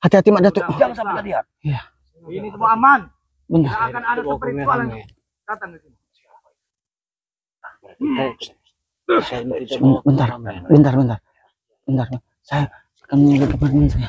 Hati-hati Mak Datuk. Jangan sampai lihat. Iya. Ini semua aman. Benar. Tidak akan ada spiritual yang datang ke sini. Bentar. Saya akan menuju ke apartemen saya.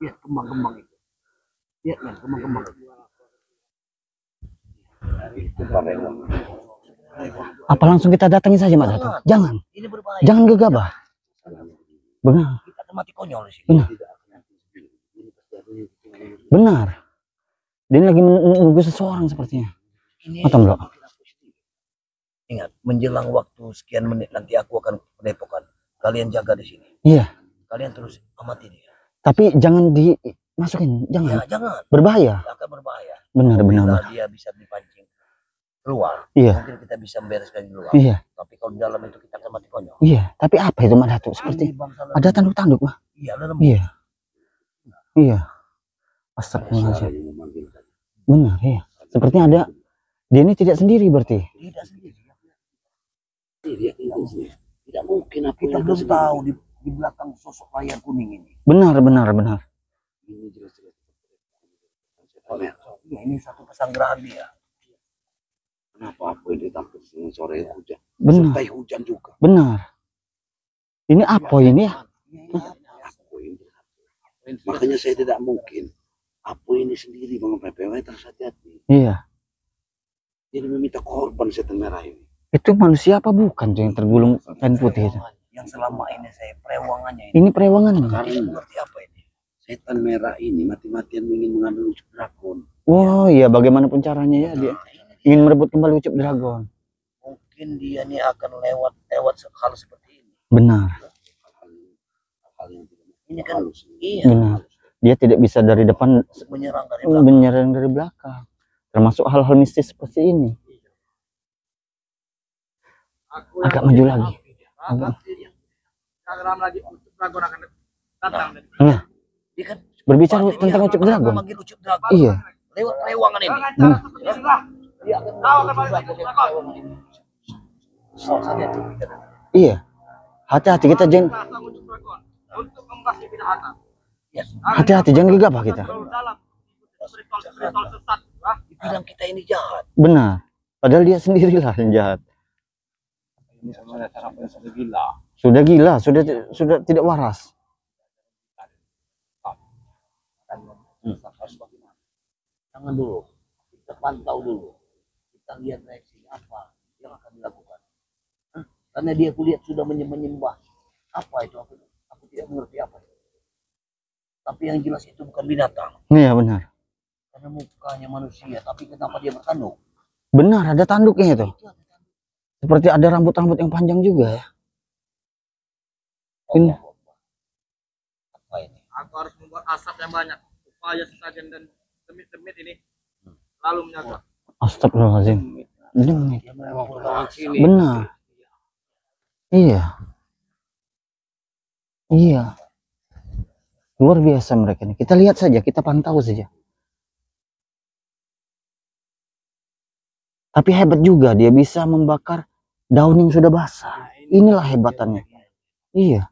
Lihat kembang-kembang itu. Lihat kan kembang-kembang itu. Apa langsung kita datangi saja Mak Datuk? Jangan. Ini berbahaya. Jangan gegabah. Benar. Kita akan mati konyol di sini. Benar. Benar. Dia lagi menunggu seseorang sepertinya. Ini Atau enggak? ingat, menjelang waktu sekian menit nanti aku akan ke Depokan. Kalian jaga di sini. Iya. Kalian terus amati dia. Tapi jangan dimasukin. Jangan. Ya, jangan. Berbahaya. Akan berbahaya. Benar. Bila dia bisa dipancing keluar, Iya. mungkin kita bisa membereskan di luar. Iya. Tapi kalau di dalam itu kita akan mati konyol. Iya. Tapi apa itu Mak Datuk? Seperti Ini bangsa ada tanduk-tanduk Mak. Iya, lembut. Iya. Iya. Astagfirullahaladzim. Benar, iya. Sepertinya ada. Dia ini tidak sendiri berarti. Tidak sendiri. Tidak mungkin apa Kita belum tahu di belakang sosok layar kuning ini. Benar. ini jelas-jelas. Ya, ini satu pesanggrahan dia. Kenapa apa ini takut sore hujan? Benar. Sertai hujan juga. Benar. Ini apa ini ya? Apa ini? Makanya saya tidak mungkin. Apa ini sendiri Bang PPW terus hati-hati. Iya. Jadi meminta korban setan merah ini. Itu manusia apa bukan tuh yang tergulung kain putih itu? Yang selama ini saya perewangannya ini. Ini perewangannya. Karena Mengerti apa ini? setan merah ini mati-matian ingin mengambil ucup dragon. Oh iya, bagaimanapun caranya ya dia ingin merebut kembali ucup dragon. Mungkin dia ini akan lewat hal seperti ini. Benar. Hal yang tidak Ini kan halus. iya, Benar. Dia tidak bisa dari depan menyerang dari belakang. menyerang dari belakang. Termasuk hal-hal mistis seperti ini. Agak maju lagi. Agak. Lagi dragon akan datang. Nah, Dia kan berbicara tentang ucup dragon. memanggil ucup dragon. Iya. Lewat perewangan ini. Jangan cara seperti inilah. Dia akan Kau akan balik lagi ke dragon. saja tuh. Iya. Hati-hati kita jangan Pasang ucup dragon untuk membasmi kejahatan. Ya, hati-hati jangan gegabah kita. Terlalu dalam spiritual sesat. dibilang kita ini jahat. Benar. Padahal dia sendirilah yang jahat. Ini sebenarnya cara sudah gila. Sudah gila, sudah tidak waras. Harus bagaimana? Jangan dulu. Kita pantau dulu. Kita lihat reaksi apa yang akan dilakukan. Karena dia kulihat sudah menyembah. Apa itu? Aku tidak mengerti apa itu. Tapi yang jelas itu bukan binatang. Iya benar. Karena mukanya manusia. Tapi kenapa dia bertanduk? Benar, ada tanduknya itu. Seperti ada rambut-rambut yang panjang juga ya. Ini. Apa ini? Aku harus membuat asap yang banyak supaya sesajen dan demit-demit ini lalu menyatu. Astagfirullahaladzim. Demit. Dia memang sini. Benar. Iya. Iya. Luar biasa mereka ini. Kita lihat saja, kita pantau saja. Tapi hebat juga dia bisa membakar daun yang sudah basah. Inilah hebatannya. Iya.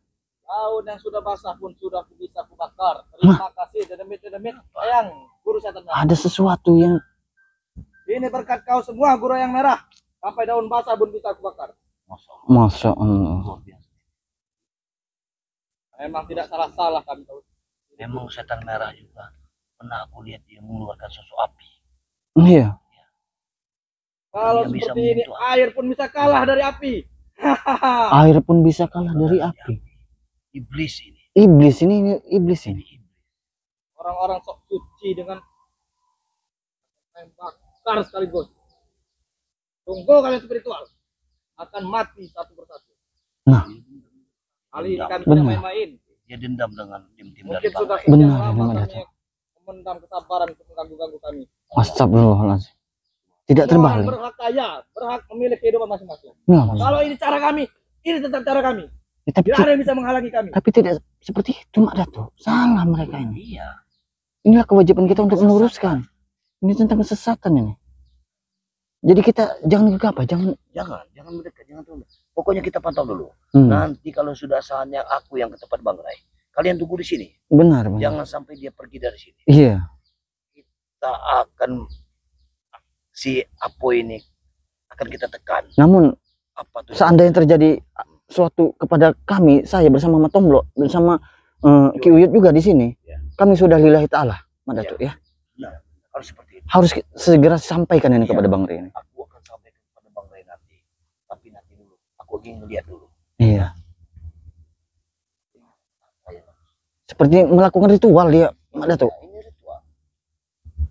Daun yang sudah basah pun sudah bisa kubakar. Terima kasih demit-demit. Sayang, guru setan. Ada sesuatu yang Ini berkat kau semua, guru yang merah. Sampai daun basah pun bisa aku bakar. Masya Allah. Luar biasa. Memang tidak salah kami tahu. Memang setan merah juga pernah aku lihat dia mengeluarkan sosok api. Iya. Kalau Dia bisa seperti ini menyentuh air pun bisa kalah dari api. Air pun bisa kalah dari api. Iblis ini. Iblis ini iblis ini. Orang-orang sok suci dengan bakar sekaligus. Tunggu kalian spiritual akan mati satu persatu. Nah, Kali ini kami tidak benar. main-main. Dia dendam dengan tim-tim dari Mungkin sudah bangkai. sekian Benar, lama memang kami datang. memendam kesabaran untuk mengganggu-ganggu kami. Astagfirullahaladzim. Tidak Semua orang terbalik. berhak kaya, berhak memilih kehidupan masing-masing. Nah, Kalau ini cara kami, ini tetap cara kami. tapi, Tidak ada yang bisa menghalangi kami. tapi tidak seperti itu, Mak Dato. Salah mereka ini. Iya. Inilah kewajiban kita untuk meluruskan. Ini tentang kesesatan ini. Jadi kita jangan gegabah, jangan. Jangan mendekat, jangan tunggu. Pokoknya kita pantau dulu. Hmm, Nanti kalau sudah saatnya aku yang ke tempat Bang Rai, kalian tunggu di sini. benar, benar. Jangan sampai dia pergi dari sini. Iya, Kita akan si Apo ini akan kita tekan. namun Apa tuh? seandainya terjadi suatu kepada kami, saya bersama Matomblok, bersama Ki Uyut juga di sini, Ya. kami sudah lillahi ta'ala, Mak Dato, ya. Harus seperti itu. Harus segera sampaikan ini Iya. kepada Bang Ri ini. Aku akan sampaikan kepada Bang Rai nanti. Tapi nanti dulu. Aku ingin lihat dulu. Iya. Seperti melakukan ritual dia, Mak Dato. Ini ritual.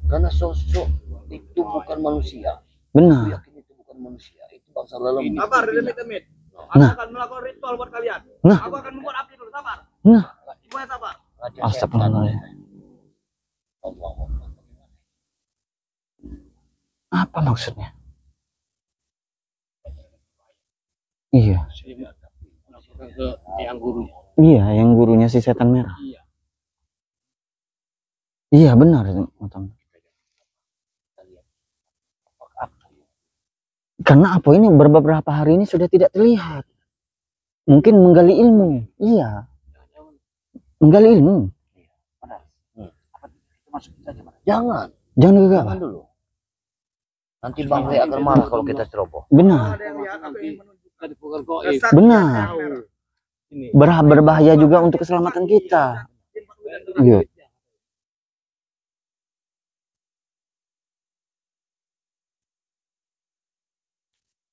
Karena sosok itu bukan manusia. Aku Benar. yakin itu bukan manusia. Itu bangsa lalu. Sabar, demit-demit. Aku Nah. akan melakukan ritual buat kalian. Nah. Aku akan membuat api dulu, sabar. Nah. Semuanya sabar. Astagfirullahaladzim. Apa maksudnya? Iya. Ke yang gurunya. Iya, yang gurunya si setan merah. Iya. Iya, benar, Matom. Karena apa ini beberapa hari ini sudah tidak terlihat. Mungkin menggali ilmu. Iya. Menggali ilmu. Jangan. Jangan gegabah. Jangan dulu. Nanti Bang Rai akan marah kalau kita ceroboh. Benar. Ada yang lihat aku ingin menunjukkan Benar. Ini. Berbahaya juga untuk keselamatan kita. Iya.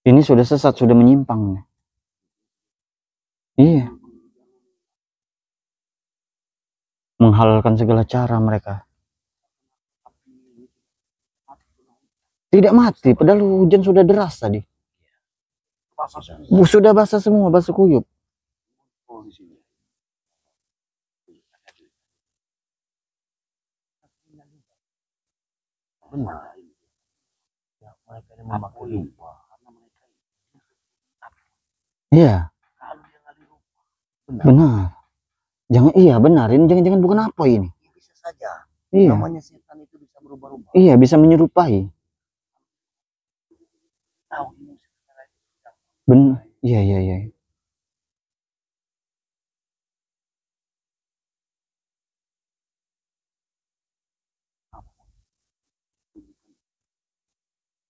Ini sudah sesat, sudah menyimpang. Iya. Menghalalkan segala cara mereka. Tidak mati, padahal hujan sudah deras tadi. Sudah basah semua, basah kuyup. Benar. Ya, mereka ini memakai lupa. Iya, Kalau dia ngali lupa. benar. Jangan, iya benar. Ini jangan-jangan bukan apa ini. Ya, bisa saja. Iya, Namanya setan itu bisa berubah-ubah. iya bisa menyerupai. Tahu ini sebenarnya. Benar. Iya, iya, iya.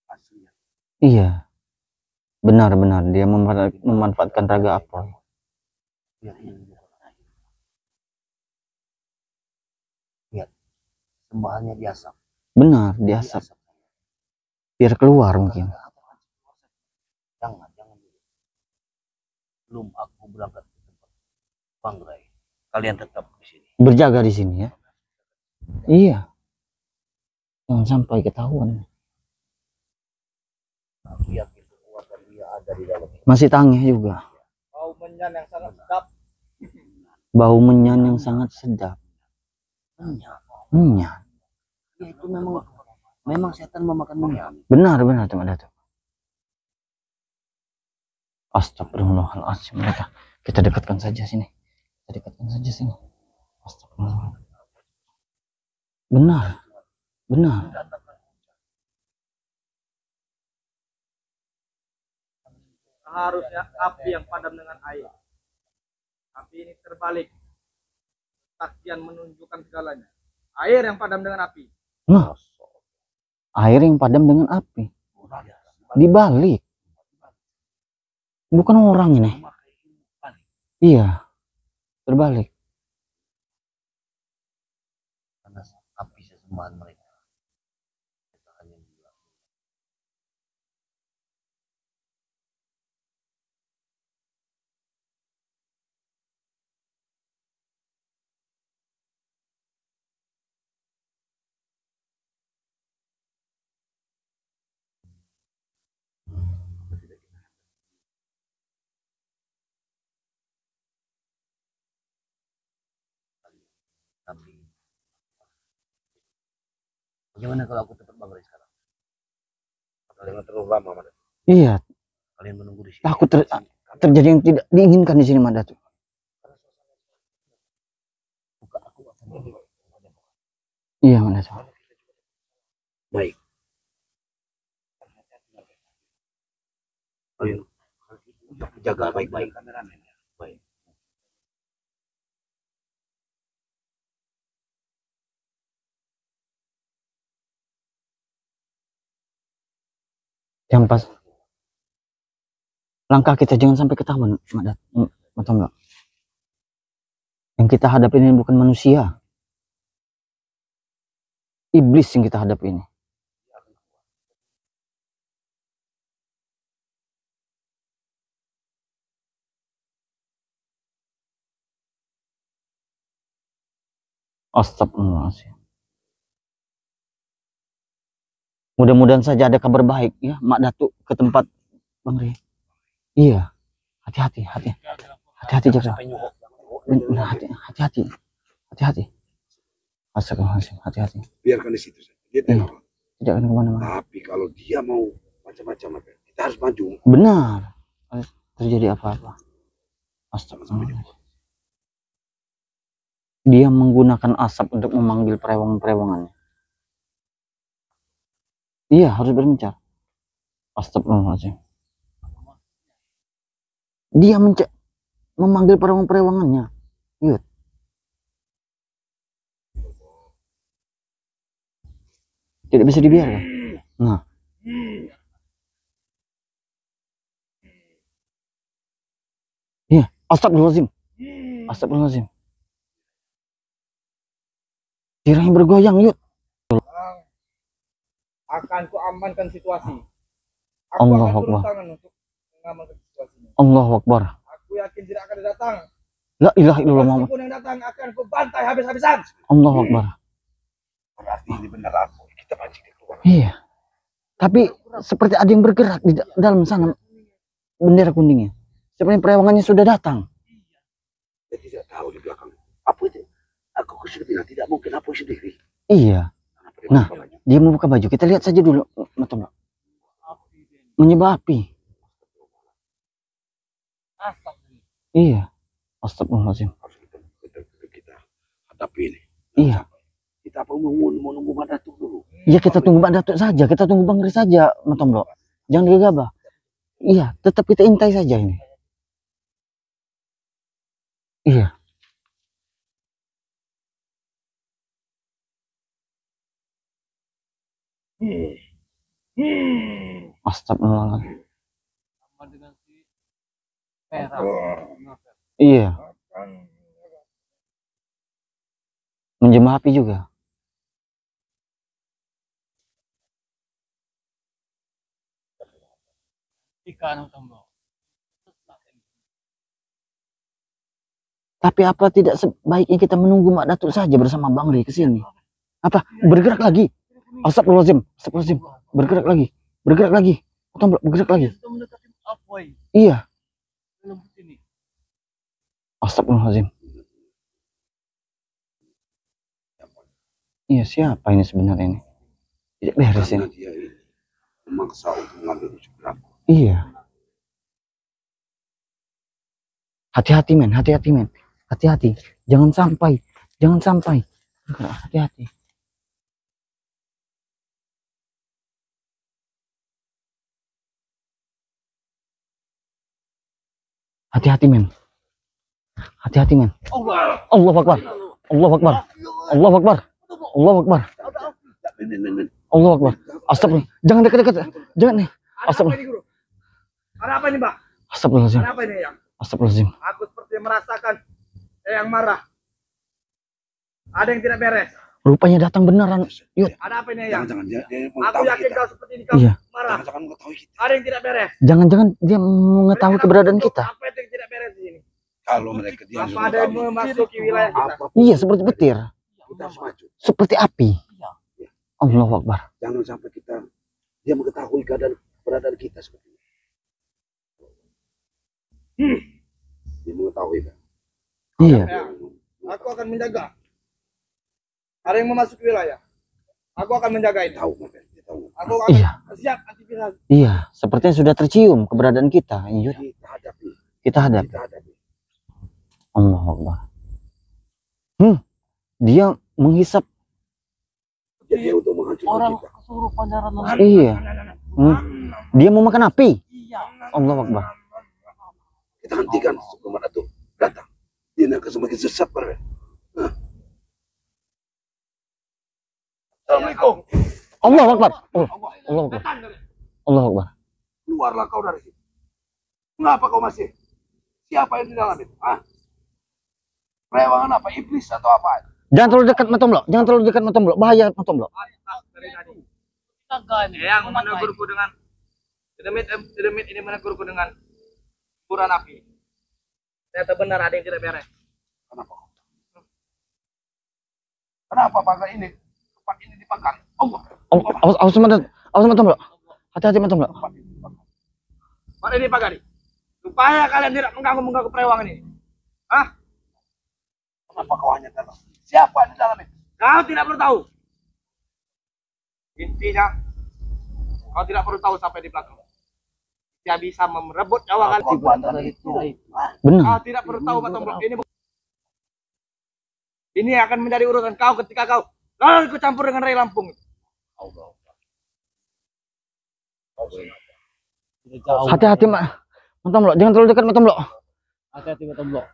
Asli. Iya. Benar-benar dia memanfaatkan raga apel. Biar ini lihat sembahannya di asap. Benar, di asap. Biar keluar mungkin. Jangan dulu. Belum aku berangkat ke tempat Bang Rai. Kalian tetap di sini. Berjaga di sini ya. Iya. Jangan sampai ketahuan. Aku yakin kekuatan dia ada di dalam ini. Masih tangih juga. Bau menyan yang sangat sedap. Bau menyan yang sangat sedap. Menyan. Menyan. Ya, itu memang setan memakan menyan. Benar-benar teman Dato. Astagfirullahaladzim. Kita dekatkan saja sini. Kita dekatkan saja sini. Astagfirullah. Benar. Benar. Harusnya api yang padam dengan air. Api ini terbalik. Saksian menunjukkan segalanya. Air yang padam dengan api. Nah, air yang padam dengan api. Dibalik. Bukan orang ini. Iya. Terbalik. Karena api sesembahan mereka. Kita hanya bilang. Tapi bagaimana kalau aku tetap Bang Ray sekarang? Kalian terlalu lama, Mada. Iya. Kalian menunggu di sini. Takut terjadi yang tidak diinginkan di sini, Madatu. Buka aku akan jadi. Iya, Madatu. Baik. Ayo. Jaga baik-baik. Baik. Yang pas langkah kita jangan sampai ketahuan, Madat. Betul enggak? Yang kita hadapi ini bukan manusia. Iblis yang kita hadapi ini. Astagfirullahaladzim. Mudah-mudahan saja ada kabar baik ya, Mak Datuk ke tempat Bang Ray. Iya. Hati-hati, hati-hati jaga. Hati-hati. Hati-hati. Astagfirullahaladzim, hati-hati. Biarkan di situ saja. Dia tengok. Tidak akan kemana-mana. Tapi kalau dia mau macam-macam, kita harus maju. Benar. Terjadi apa-apa. Astagfirullahaladzim. Dia menggunakan asap untuk memanggil perewang-perewangannya. Iya, harus bermencar. Astagfirullahaladzim. Dia memanggil perewang-perewangannya. Iya. Tidak bisa dibiarkan. Nah. Iya, astagfirullahaladzim. Astagfirullahaladzim. Tiranya bergoyang, yuk. Akan ku amankan situasi. Aku Allahu akan turun Akbar. tangan untuk mengamankan situasinya. Allahu Akbar. Aku yakin tidak akan datang. La ilaha illallah Muhammad. Meskipun yang datang akan ku bantai habis-habisan. Allahu Akbar. Berarti ini benar aku. Kita pancing dia keluar. Iya. Tapi seperti ada yang bergerak di dalam sana. Bendera kuningnya. Seperti perewangannya sudah datang. Dia tidak tahu di belakang. Apa itu? Aku sudah bilang tidak mungkin apa sendiri. Iya. Nah, dia membuka baju. Kita lihat saja dulu. Betul, menyembah api. Iya. Astagfirullahaladzim. Kita hadapi ini. Iya. Kita apa mau nunggu Mak Datuk dulu? Iya, kita tunggu Mak Datuk saja. Kita tunggu Bang Ray saja, Matomlo. Jangan gegabah. Iya, tetap kita intai saja ini. Iya. Astagfirullahaladzim. Iya. Menjemah api juga. Tapi apa tidak sebaiknya kita menunggu Mak Datuk saja bersama Bang Ray ke sini? Apa? Bergerak lagi. Astagfirullahaladzim. Astagfirullahaladzim. Bergerak lagi. Bergerak lagi. Bergerak lagi. Iya. Astagfirullahaladzim. Iya, siapa ini sebenarnya ini? Tidak beres ini. Dia ini memaksa untuk mengambil seberapa. Iya. Hati-hati men, hati-hati men. Hati-hati. Jangan sampai. Jangan sampai. Hati-hati. Hati-hati men. Hati-hati men. Allahu Akbar. Allahu Akbar. Allahu Akbar. Allahu Akbar. Allahu Akbar. Astagfirullah. Jangan dekat-dekat. Jangan nih. Ada apa ini, Guru? Ada apa ini, Mbak? Astagfirullahaladzim. Kenapa ini Eyang? Astagfirullahaladzim. Aku seperti merasakan Eyang marah. Ada yang tidak beres. Rupanya datang beneran. Yud. Ada apa ini Eyang? Jangan-jangan dia Aku mengetahui yakin kita. kau seperti ini kau Iya. marah. Jangan-jangan mengetahui kita. Ada yang tidak beres. Jangan-jangan dia mengetahui keberadaan kita. Apa yang tidak beres di sini? Kalau mereka dia Apa ada yang memasuki wilayah kita? apapun Iya, seperti petir. kita harus maju. Seperti api. Allahu Akbar. Jangan sampai dia mengetahui keberadaan kita seperti ini. Dia mengetahui kan. Iya. Eyang, aku akan menjaga. Ada yang memasuki wilayah. Aku akan menjaga ini. Tahu kan? Dia tahu. Aku akan Iya. siap antivirus. Iya, sepertinya sudah tercium keberadaan kita. Yud. Kita hadapi. Kita hadap. Kita hadapi. Allahu Akbar. Dia menghisap. Jadi untuk menghancurkan kita. kesurupan darah Iya. Dia mau makan api. Allahu Akbar. Kita hentikan sebelum ada tuh datang. Dia akan semakin sesat pada. Assalamualaikum. Allahu Akbar. Allahu Akbar. Allahu Akbar. Keluarlah kau dari sini. Mengapa kau masih? Siapa yang di dalam itu? Perewangan apa? Iblis atau apa? Jangan terlalu dekat Matomlo. Jangan terlalu dekat Matomlo. Bahaya Matomlo. Eyang menegurku dengan demit ini menegurku dengan kuburan api. Ternyata benar ada yang tidak beres. Kenapa? Kenapa pagar ini? Tempat ini dibakar. Allah. Awas Matomlo. Hati-hati Matomlo. Pak ini pagari. Supaya kalian tidak mengganggu perewangan ini. Kenapa kau hanya dalam? Siapa di dalam itu? Kau tidak perlu tahu. Intinya, kau tidak perlu tahu sampai di belakang. Dia bisa merebut nyawa kalian. Kekuatan itu. Benar. Kau tidak perlu tahu, Matomblok. Ini akan menjadi urusan kau ketika kau lalu ikut campur dengan Rai Lampung. Hati-hati Matomlo. Jangan terlalu dekat Matomlo. Hati-hati Matomblok.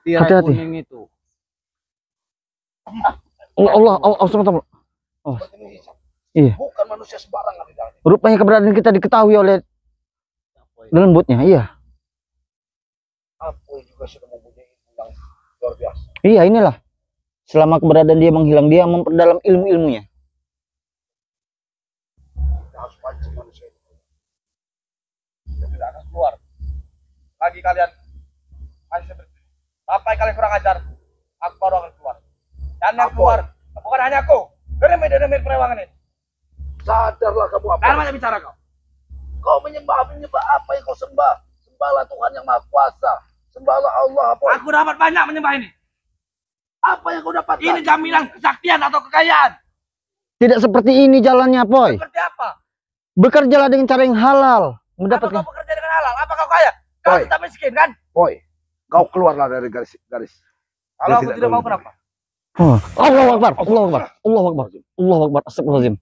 Hati-hati. Itu. Allah, awas Matomlo. Oh. Iya. Bukan manusia sembarangan di dalam. Rupanya keberadaan kita diketahui oleh lembutnya. Iya. Aku juga sudah mempunyai ilmu yang luar biasa. Iya, inilah. Selama keberadaan dia menghilang, dia memperdalam ilmu-ilmunya. Kita harus pancing manusia itu. Dia tidak akan keluar. Lagi kalian masih seperti ini. Sampai kalian kurang ajar, aku baru akan keluar. Dan yang keluar, bukan hanya aku. Demit perewangan ini. Sadarlah kamu apa? Jangan banyak bicara kau. Kau menyembah apa yang kau sembah? Sembahlah Tuhan yang Maha Kuasa. Sembahlah Allah. Apa? Aku dapat banyak menyembah ini. Apa yang kau dapatkan? Ini jaminan kesaktian atau kekayaan. Tidak seperti ini jalannya, Poy. Seperti apa? Bekerjalah dengan cara yang halal. Apa Mendapatkan. kau bekerja dengan halal? Apa kau kaya? Kau Oi. tetap miskin kan? Boy, kau keluarlah dari garis. Kalau aku tidak tidak mau boleh. kenapa? Oh. Allahu Akbar. Allahu Akbar. Allahu Akbar. Allahu Akbar. Astagfirullahaladzim.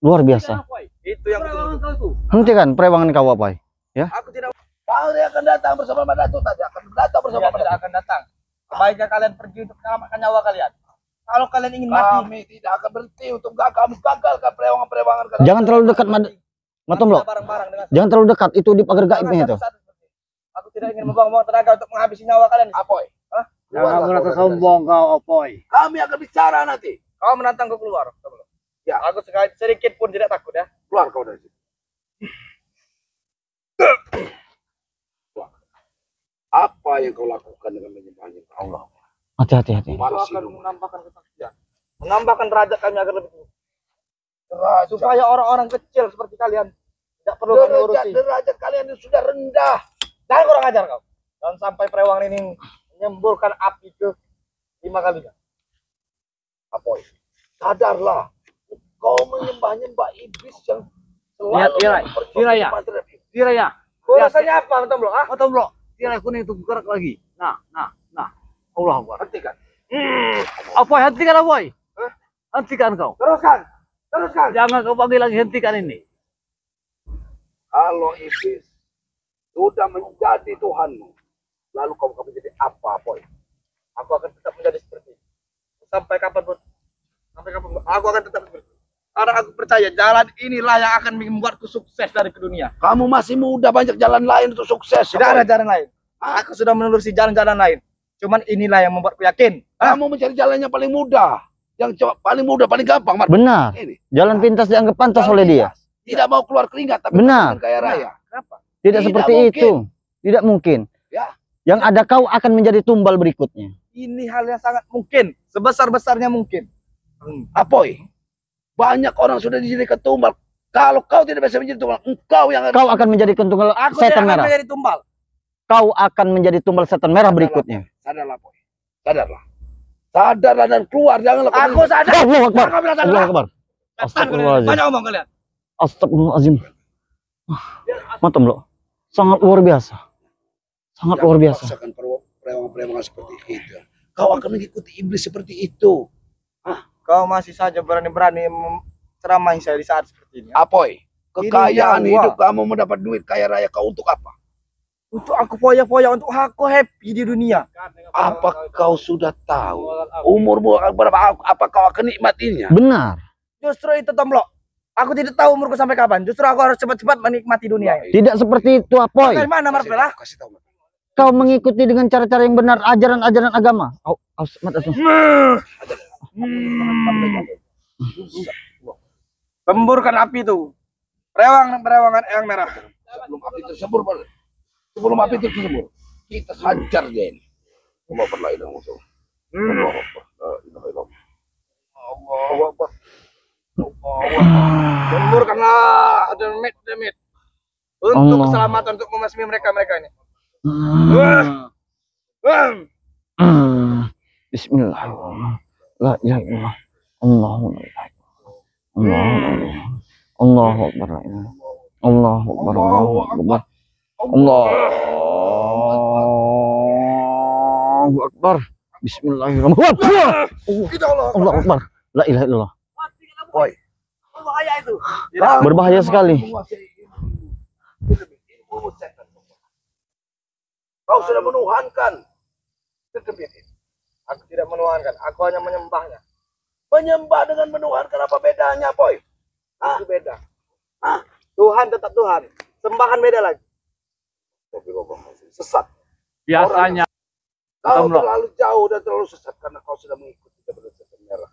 Luar biasa. Itu yang betul. Hentikan perewangan kau, Poy. Ya. Aku tidak Kau yang akan datang bersama Madatu tadi akan datang bersama tidak Madatu. akan datang. Sebaiknya kalian pergi untuk menyelamatkan nyawa kalian. Kalau kalian ingin mati, Kami tidak akan berhenti untuk kami gagalkan perewangan kalian. Jangan terlalu dekat Matomlo. bareng-bareng dengan Jangan terlalu dekat. Itu di pagar gaibnya itu. Aku tidak ingin membuang-buang tenaga untuk menghabisi nyawa kalian. Apoy. Jangan merasa sombong kau, Opoy. Kami akan bicara nanti. Kau menantang aku keluar. Ya. Aku sedikit pun tidak takut ya. Keluar kau dari sini. Keluar. Apa yang kau lakukan dengan menyembahnya Allah? Hati-hati. Aku akan menambahkan kesaktian, menambahkan derajat kami agar lebih tinggi. Derajat, Supaya orang-orang kecil seperti kalian tidak perlu kami urusi. derajat kalian itu sudah rendah. Jangan kurang ajar kau. Dan sampai perewangan ini menyemburkan api ke 5 kalinya. Apoy. Sadarlah. Kau menyembah iblis yang Lihat, selalu Tirai. Tirai ya. Tiraya. Urusannya apa, Matomblok? Matomblok. Tirai kuning itu gerak lagi. Nah. Allah Akbar. Hentikan. Opoy, hentikan Opoy. Hentikan kau. Teruskan. Jangan kau panggil lagi, hentikan ini. Kalau iblis sudah menjadi Tuhanmu, lalu kau akan menjadi apa, Apoy? Aku akan tetap menjadi seperti ini. Sampai kapanpun. Aku akan tetap seperti ini. Karena aku percaya jalan inilah yang akan membuatku sukses dari ke dunia. Kamu masih muda, banyak jalan lain untuk sukses. Tidak ada jalan lain. Aku sudah menelusuri jalan-jalan lain. Cuman inilah yang membuatku yakin. Kamu mencari jalan yang paling mudah, yang paling mudah, paling gampang. Benar. Ini. Jalan pintas dianggap pantas Jalan oleh dia. pintas. Tidak mau keluar keringat, tapi Benar. pengen kaya raya. Kenapa? Tidak seperti mungkin. itu. Tidak mungkin. Ya. Yang ada kau akan menjadi tumbal berikutnya. Ini hal yang sangat mungkin. Sebesar-besarnya mungkin. Apoy, banyak orang sudah dijadikan tumbal. Kalau kau tidak bisa menjadi tumbal, engkau yang Kau akan menjadi tunggal Aku setan tidak akan merah. menjadi tumbal. Kau akan menjadi tumbal setan merah berikutnya. Sadarlah, Poy. Sadarlah. Sadarlah dan keluar. Janganlah kau Aku sadar. Allahu Akbar. Jangan bilang Allahu sadarlah. Akbar. Astagfirullahaladzim. Banyak omong kalian. Astagfirullahaladzim. Mantap loh. Sangat luar biasa. Sangat luar biasa. Paksakan preman-preman seperti itu. Kau akan mengikuti iblis seperti itu. Kau masih saja berani-berani ceramahi saya di saat seperti ini. Apoy, kekayaan Ini nyawa. hidup kamu mendapat duit kaya raya, kau untuk apa? Untuk aku foya-foya, untuk aku happy di dunia. Apa kau sudah tahu umurmu akan berapa? Apa kau akan nikmatinya? Benar. Justru itu Tomblok. Aku tidak tahu umurku sampai kapan. Justru aku harus cepat-cepat menikmati dunia ini. Tidak seperti itu, Apoy. Bagaimana Marpel? Kasih tahu. Kau mengikuti dengan cara-cara yang benar ajaran-ajaran agama. Temburkan api itu. Berewangan yang merah. Sebelum api tersebur, sebelum api tersebur, kita hajar dia ini. Allah berlainan musuh. Allah Akbar. La ilaha illallah. Allahu Akbar. Temburkanlah demit. Untuk Allah. keselamatan, untuk memasmi mereka ini. Bismillahirrahmanirrahim. La ilaha illallah. Allahu Akbar. Allahu Akbar. Allahu Akbar. Allahu Akbar. Allahu Akbar. Bismillahirrahmanirrahim. Allahu Akbar. La ilaha illallah. Boy. Bahaya itu. Berbahaya sekali. Kau sudah menuhankan. Aku tidak menuhankan, aku hanya menyembahnya. Menyembah dengan menuhankan, apa bedanya, Boy? Itu beda. Tuhan tetap Tuhan. Sembahan beda lagi. Sesat. Biasanya. Kau Tomblok. terlalu jauh dan terlalu sesat karena kau sudah mengikuti kebenaran merah.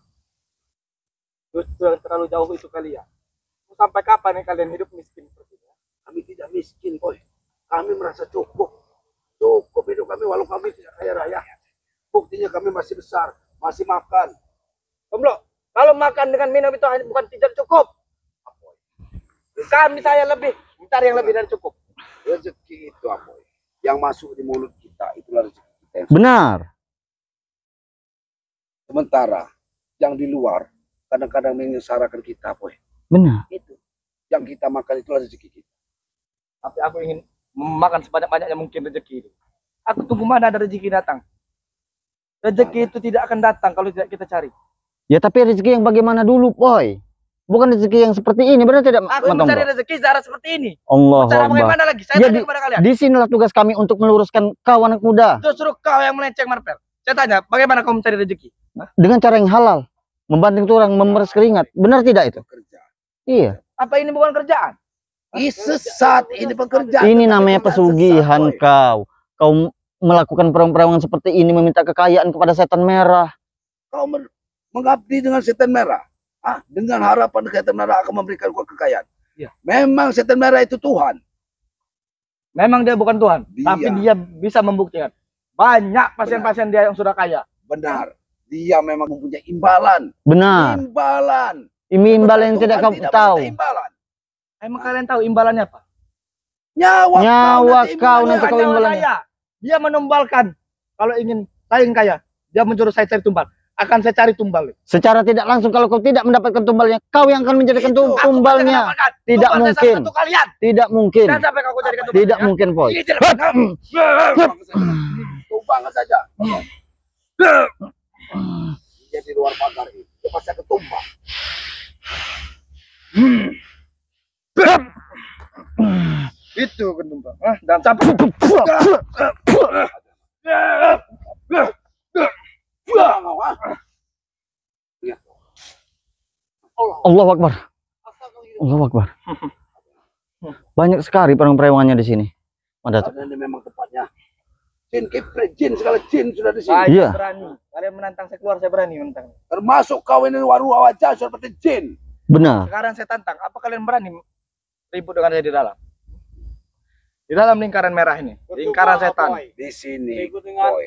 Justru yang terlalu jauh itu kalian. Sampai kapan nih kalian hidup miskin seperti ini? Kami tidak miskin, Boy. Kami merasa cukup. Cukup hidup kami walau kami tidak kaya raya. Buktinya kami masih besar, masih makan. Tomblok, kalau makan dengan minum itu hanya bukan tidak cukup. Saya lebih mencari yang lebih dari cukup. Rezeki itu apa? Yang masuk di mulut kita itulah rezeki kita. Benar. Sementara yang di luar kadang-kadang menyengsarakan kita, Boy. Benar. Itu yang kita makan itulah rezeki kita. Tapi aku ingin memakan sebanyak-banyaknya mungkin rezeki itu. Aku tunggu mana ada rezeki datang. Rezeki itu tidak akan datang kalau tidak kita cari. Ya tapi rezeki yang bagaimana dulu, Boy? Bukan rezeki yang seperti ini, benar tidak? Aku mencari rezeki cara seperti ini. Allah Cara Akbar. bagaimana lagi? Saya Ya, tanya kepada kalian. Di sinilah tugas kami untuk meluruskan kau anak muda Justru kau yang melenceng Marpel. Saya tanya, bagaimana kau mencari rezeki? dengan cara yang halal, membanting tulang, memeras keringat. Benar tidak itu? Kerja. Iya. Apa ini bukan kerjaan? Sesat ini pekerjaan. Ini Tetapi namanya kau nggak pesugihan sesat, Boy. kau. Kau melakukan perang-perangan seperti ini, meminta kekayaan kepada setan merah. Kau mengabdi dengan setan merah. Dengan harapan setan merah akan memberikan kau kekayaan. Ya. Memang setan merah itu Tuhan. Memang dia bukan Tuhan, Dia. tapi dia bisa membuktikan. Banyak pasien-pasien dia yang sudah kaya. Benar. Dia memang mempunyai imbalan. Benar. Imbalan. Imbal yang Tuhan tidak kau tidak tahu. meminta Imbalan. Emang kalian tahu imbalannya apa? Nyawa, Nyawa nanti kau imbalannya. nanti kau Nyawa imbalannya. saya. Dia menumbalkan. Kalau ingin saya ingin kaya, dia menyuruh saya cari tumbal. Akan saya cari tumbal. Secara tidak langsung kalau kau tidak mendapatkan tumbalnya, kau yang akan menjadikan Itu. tumbalnya. Tidak mungkin. Untuk kalian. Tidak mungkin. Dan sampai kau jadikan tumbal. Tidak mungkin, Boy. Tumbangan saja. Dia di luar pagar itu. Dia pasti akan tumbang. Itu kan tumbal. Dan sampai Allahu Akbar. Allahu Akbar. Banyak sekali perang-perewangannya di sini. Mak Datuk. Karena ini memang tempatnya. Jin kipret, jin segala jin sudah di sini. Iya. Berani. Kalian menantang saya keluar, saya berani menantang. Termasuk kau ini waru wajah seperti jin. Benar. Sekarang saya tantang, apa kalian berani ribut dengan saya di dalam? Di dalam lingkaran merah ini, lingkaran setan. Di sini, boy.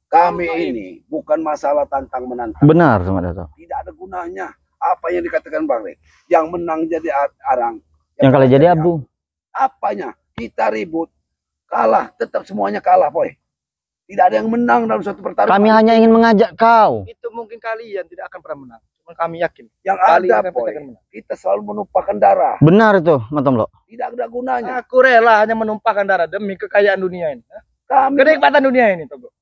Kami ini bukan masalah tantang menantang. Benar, Mak Datuk. Tidak ada gunanya. Apa yang dikatakan Bang Rey? Yang menang jadi arang. Yang kalah jadi abu. Apanya? Kita ribut. Kalah. Tetap semuanya kalah, boy. Tidak ada yang menang dalam suatu pertarungan. Kami hanya ingin mengajak kau. Itu mungkin kalian tidak akan pernah menang. Cuma kami yakin. Yang Kalian ada, akan boy. menang. Kita selalu menumpahkan darah. Benar itu, Matomlo. Tidak ada gunanya. Aku rela hanya menumpahkan darah demi kekayaan dunia ini. Kami Kenikmatan dunia ini, Togo.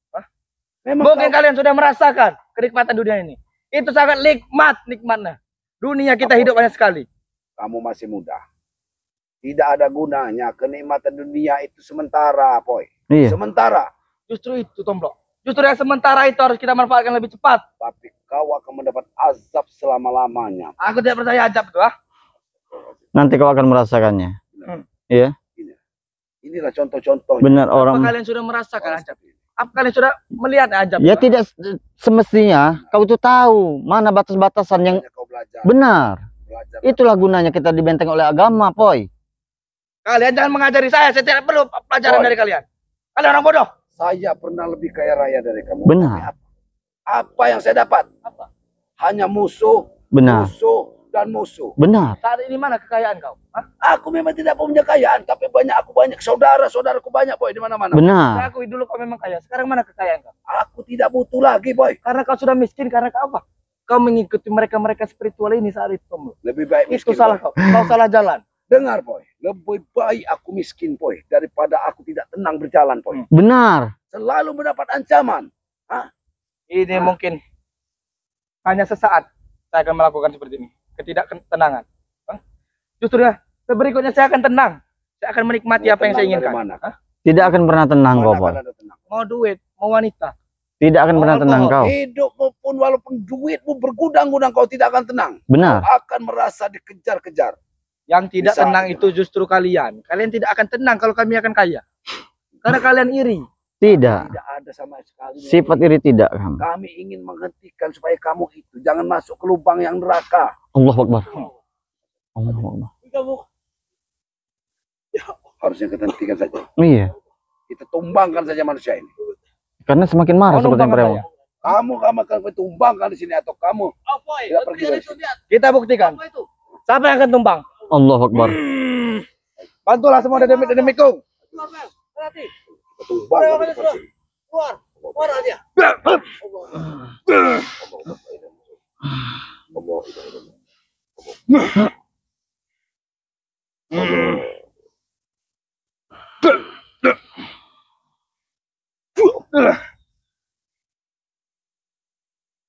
memang Mungkin kalian sudah merasakan kenikmatan dunia ini. Itu sangat nikmatnya. Dunia kita hidup hanya sekali. kamu masih muda. Tidak ada gunanya. Kenikmatan dunia itu sementara, boy. Iya. Sementara. Justru itu, Tomblok. Justru yang sementara itu harus kita manfaatkan lebih cepat. Tapi kau akan mendapat azab selama-lamanya. Aku tidak percaya ajab itu, Nanti kau akan merasakannya. Iya. Inilah contoh-contoh. Benar Apa orang. kalian sudah merasakan ajab? Apa kalian sudah melihat ajab? Ya tidak semestinya kau itu tahu mana batas-batasan yang Kau belajar. benar. Belajar. Itulah gunanya kita dibenteng oleh agama, Poy. Kalian jangan mengajari saya tidak perlu pelajaran Oh. dari kalian. Kalian orang bodoh. Saya pernah lebih kaya raya dari kamu. Benar. Tapi apa yang saya dapat? Apa? Hanya musuh, Benar. musuh, dan musuh. Benar. Saat ini mana kekayaan kau? Aku memang tidak punya kekayaan, tapi aku banyak saudaraku banyak, boy, di mana-mana. Benar. Aku dulu kau memang kaya. Sekarang mana kekayaan kau? Aku tidak butuh lagi, boy. Karena kau sudah miskin. Karena kau apa? Kau mengikuti mereka spiritual ini saat itu. Tombo. Lebih baik Itu miskin. salah Boy. kau. Kau salah jalan. Dengar, boy. Lebih baik aku miskin, boy, daripada aku tidak tenang berjalan, boy. Benar. Selalu mendapat ancaman. Ini mungkin hanya sesaat saya akan melakukan seperti ini. Ketidaktenangan. Justru ya, berikutnya saya akan tenang. Saya akan menikmati apa yang saya Tenang dari inginkan. mana? Tidak akan pernah tenang Mana kau, akan Poy. ada tenang? Mau duit, mau wanita. Tidak akan pernah tenang kau. Hidupmu pun walaupun duitmu bergudang-gudang, kau tidak akan tenang. Benar. Kau akan merasa dikejar-kejar. Yang tidak Bisa. tenang itu justru kalian. Kalian tidak akan tenang kalau kami akan kaya. Karena kalian iri. Tidak. Tidak ada sama sekali. Sifat iri tidak kamu. Kami ingin menghentikan supaya kamu itu jangan masuk ke lubang yang neraka. Allahu Akbar. Allahu Akbar. Harusnya kita hentikan saja. Iya. Kita tumbangkan saja manusia ini. Karena semakin marah Mau seperti yang numpang berewang. Kamu akan tumbangkan di sini atau kamu tidak pergi dari sini. Kita buktikan. Siapa yang akan tumbang? Allahu Akbar. Bantulah semua demikku. Kita tumbangkan di sini.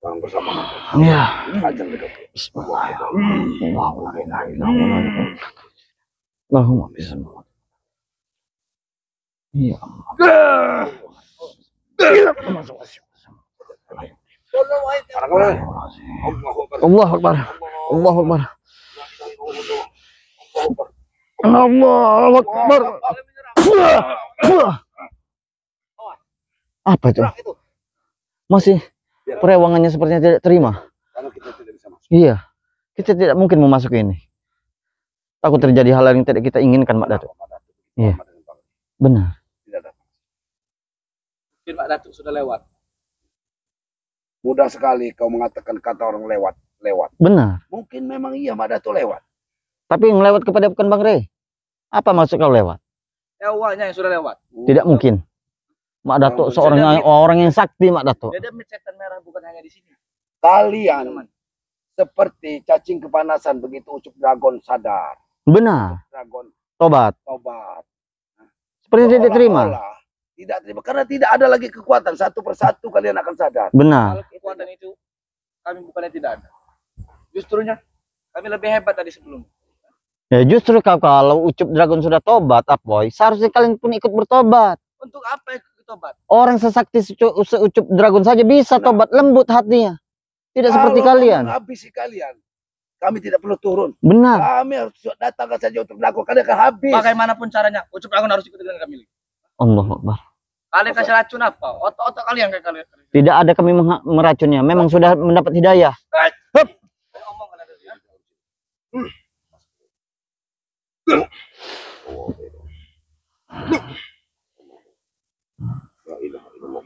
Bang bersama. Iya. Ajang dekat. Bismillahirrahmanirrahim. Allahumma bismillah. Iya. Allahu Akbar. Allahu Akbar. Allahu Akbar. Apa itu? Masih perewangannya sepertinya tidak terima. Karena kita tidak bisa masuk. Iya. Kita tidak mungkin memasuki ini. Takut terjadi hal yang tidak kita inginkan, Mak Datuk. Iya. Benar. Tidak ada. Mungkin Pak Datuk sudah lewat. Mudah sekali kau mengatakan kata orang lewat. Benar. Mungkin memang iya Mak Datuk lewat. Tapi yang lewat kepada bukan Bang Rey. Apa maksud kau lewat? Awalnya yang sudah lewat. Tidak mungkin. Mak Datuk seorang orang yang sakti, Mak Datuk. Jadi setan merah bukan hanya di sini. Kalian seperti cacing kepanasan begitu ucup dragon sadar. Benar. Dragon Tobat. tobat. Seperti tidak terima. Seolah-olah tidak terima karena tidak ada lagi kekuatan. Satu persatu kalian akan sadar. Benar. Kalau kekuatan itu kami bukannya tidak ada. Justrunya kami lebih hebat dari sebelumnya. Ya justru kalau Ucup Dragon sudah tobat, Apoy, seharusnya kalian pun ikut bertobat. Untuk apa ikut tobat? Orang sesakti seucup Dragon saja bisa Benar. tobat, lembut hatinya. Tidak seperti Kalau kalian. menghabisi kalian kami tidak perlu turun. Benar. Kami harus datangkan saja untuk melakukan akan habis. Bagaimanapun caranya, Ucup Agung harus ikut dengan kami. Allahu Akbar. Kalian kasih racun apa? Otak-otak kalian kayak kalian. Tidak ada kami meracunnya. Memang sudah mendapat hidayah. Hup. Ngomong kalian tadi ya. La ilaha illallah.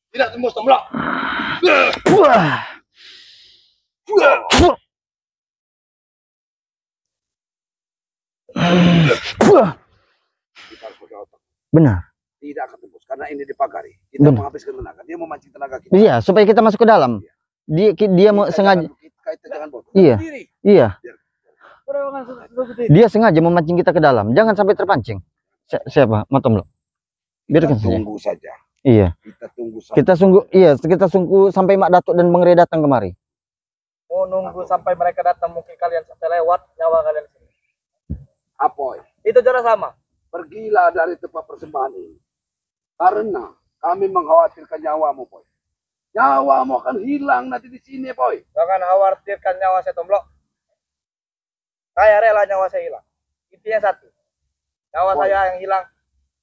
Tidak tembus tembak. Wah. Wah. Kita harus pakai otak. Benar. Tidak akan tembus karena ini dipagari. Kita Benar. menghabiskan tenaga. Dia memancing tenaga kita. Iya, supaya kita masuk ke dalam. Dia mau sengaja. Kita jangan bodoh. Iya. Iya. Dia sengaja memancing kita ke dalam. Jangan sampai terpancing. Siapa? Matom lo. Biarkan Kita saja. tunggu saja. Iya. Kita tunggu saja. Kita tunggu sampai Mak Datuk dan Bang Rey datang kemari. Mau nunggu sampai mereka datang, mungkin kalian sampai lewat nyawa kalian sini. Apoy, Itu cara sama. pergilah dari tempat persembahan ini. Karena kami mengkhawatirkan nyawamu, Boy. Nyawamu akan hilang nanti di sini, Boy. Jangan khawatirkan nyawa saya Tomblok. Saya rela nyawa saya hilang. Intinya satu. Nyawa saya yang hilang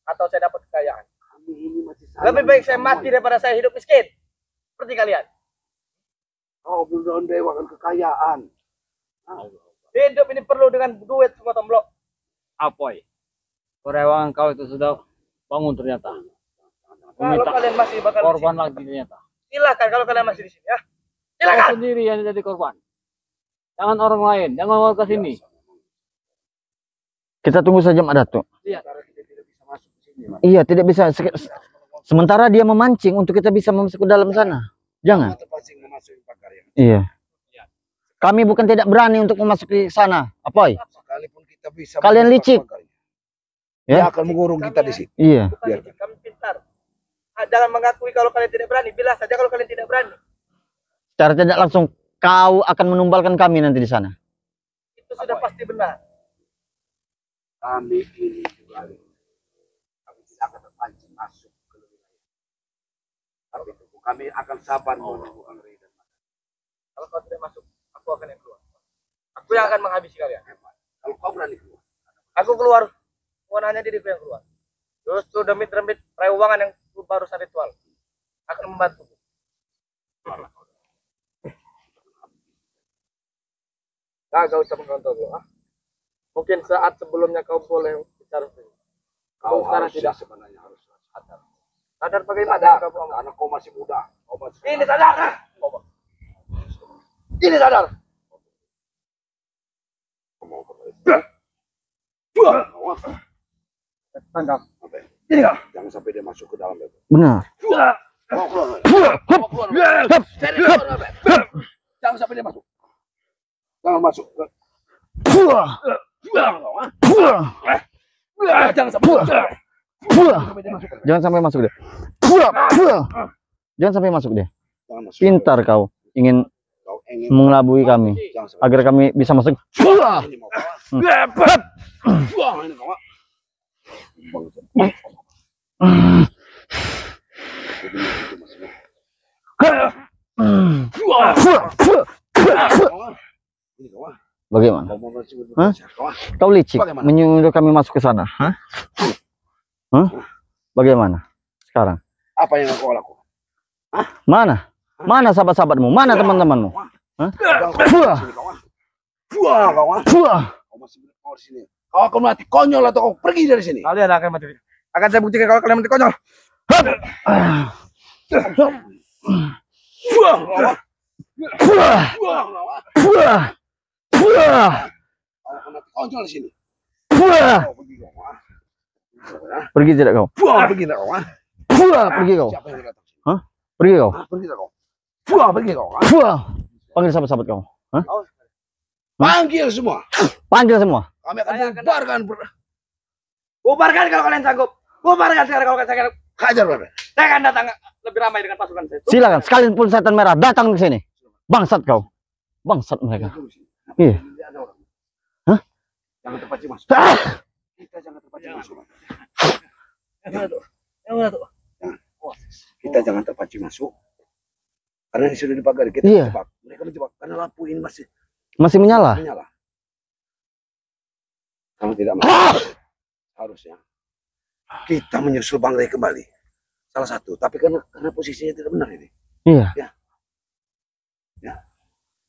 atau saya dapat kekayaan. Kami ini masih Lebih baik saya mati daripada saya hidup miskin. Seperti kalian. Kau belum dewakan kekayaan. Hidup ini perlu dengan duit semua Tomblok. Apoy, kerewangan kau itu sudah bangun ternyata. Kalau kalian masih bakal di Korban sini, lagi ternyata. silakan kalau kalian masih di sini ya. Kau Silakan. sendiri yang jadi korban. Jangan orang lain, jangan warga sini. Kita tunggu saja Mak Datuk. Iya. Iya, tidak bisa. Sementara dia memancing untuk kita bisa masuk ke dalam sana. Jangan. Terpancing memasuki pagar yang Iya. Kami bukan tidak berani untuk memasuki sana. Apoy. sekalipun kita bisa. Kalian membuka licik. pagarnya, Ya. dia akan mengurung kita di sini. Iya. Bukan licik, kami pintar. Jangan mengakui kalau kalian tidak berani. Bilang saja kalau kalian tidak berani. Secara tidak langsung kau akan menumbalkan kami nanti di sana. Itu sudah pasti benar. Kami ini juga. Kami tidak akan terpancing masuk ke wilayah. Tapi tunggu, kami akan sabar menunggu Bang Rey dan Mas. Kalau kau tidak masuk, aku akan yang keluar. Aku yang akan menghabisi kalian. Kalau kau berani keluar, Aku keluar. Warnanya diriku yang keluar. Justru demit-demit reuangan yang barusan ritual akan membantu. Gak usah mengontrol dulu. Mungkin saat sebelumnya kau boleh bicara. kau sekarang harus tidak. sebenarnya harus sadar. Sadar bagaimana? Sadar, Kau ngomong? karena kau masih muda. Kau masih Ini sadar. Ini sadar. Tangkap. Ini kak. Jangan sampai dia masuk ke dalam itu. Benar. Kau keluar. Kau keluar. Cari keluar. Jangan sampai dia masuk. Jangan masuk. Jangan sampai Jangan sampai masuk dia. Jangan sampai masuk dia. Jangan masuk. Pintar kau ingin Kau ingin mengelabui kami jangan sampai agar kami bisa masuk. ini mau kawan. Ini kawan. Ini kawan. Bagaimana? Kau mau masuk ke Hah? kawan. Kau licik Bagaimana? menyuruh kami masuk ke sana. Hah? Hah? Bagaimana? Sekarang Apa yang kau lakukan? mana? Mana sahabat-sahabatmu? Mana teman-temanmu? Hah? Jangan kau masuk sini, kawan. Kawan. Kau masih kau di sini. Kau akan mati konyol atau kau pergi dari sini. Kalian akan mati. Akan saya buktikan kalau kalian mati konyol. Kau akan mati konyol di sini. Kau pergi kawan. Pergi tidak kau? Pergi tak kawan. Pergi kau. Siapa yang datang? Pergi kau. Pergi tak kau. Pergi kau. Panggil sahabat-sahabat kau. Hah? Panggil semua. Panggil semua. Kami akan bubarkan. Bubarkan kalau kalian sanggup. Bubarkan sekarang kalau kalian sanggup. Hajar berapa? Saya akan datang lebih ramai dengan pasukan saya. Silakan. Sekalian pun setan merah datang ke sini. Bangsat kau. Bangsat mereka. Iya. Hah? Jangan terpancing masuk. Kita jangan terpancing masuk. Yang mana tuh? Kita jangan terpancing masuk. Karena ini sudah dipagari, kita Iya. menjebak. Mereka menjebak karena lampu ini masih Masih menyala. menyala. Kamu tidak mau. Harusnya kita menyusul Bang Rey kembali. Salah satu, tapi karena posisinya tidak benar ini. Iya. Ya. Ya.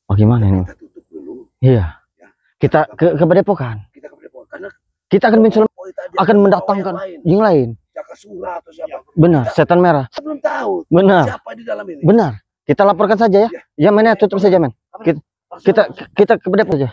Bagaimana ini? Kita tutup dulu. Iya. Ya. Kita ke Padepokan. Kita ke Padepokan karena Kita akan mensusul, Boy tadi akan bawa mendatangkan yang lain. yang lain. Jakasura atau siapa. Benar, setan merah. Kita belum tahu Benar. siapa di dalam ini. Benar. Kita laporkan saja ya. Ya. Ya, mainnya tutup saja, men. Kita ke Padepokan saja.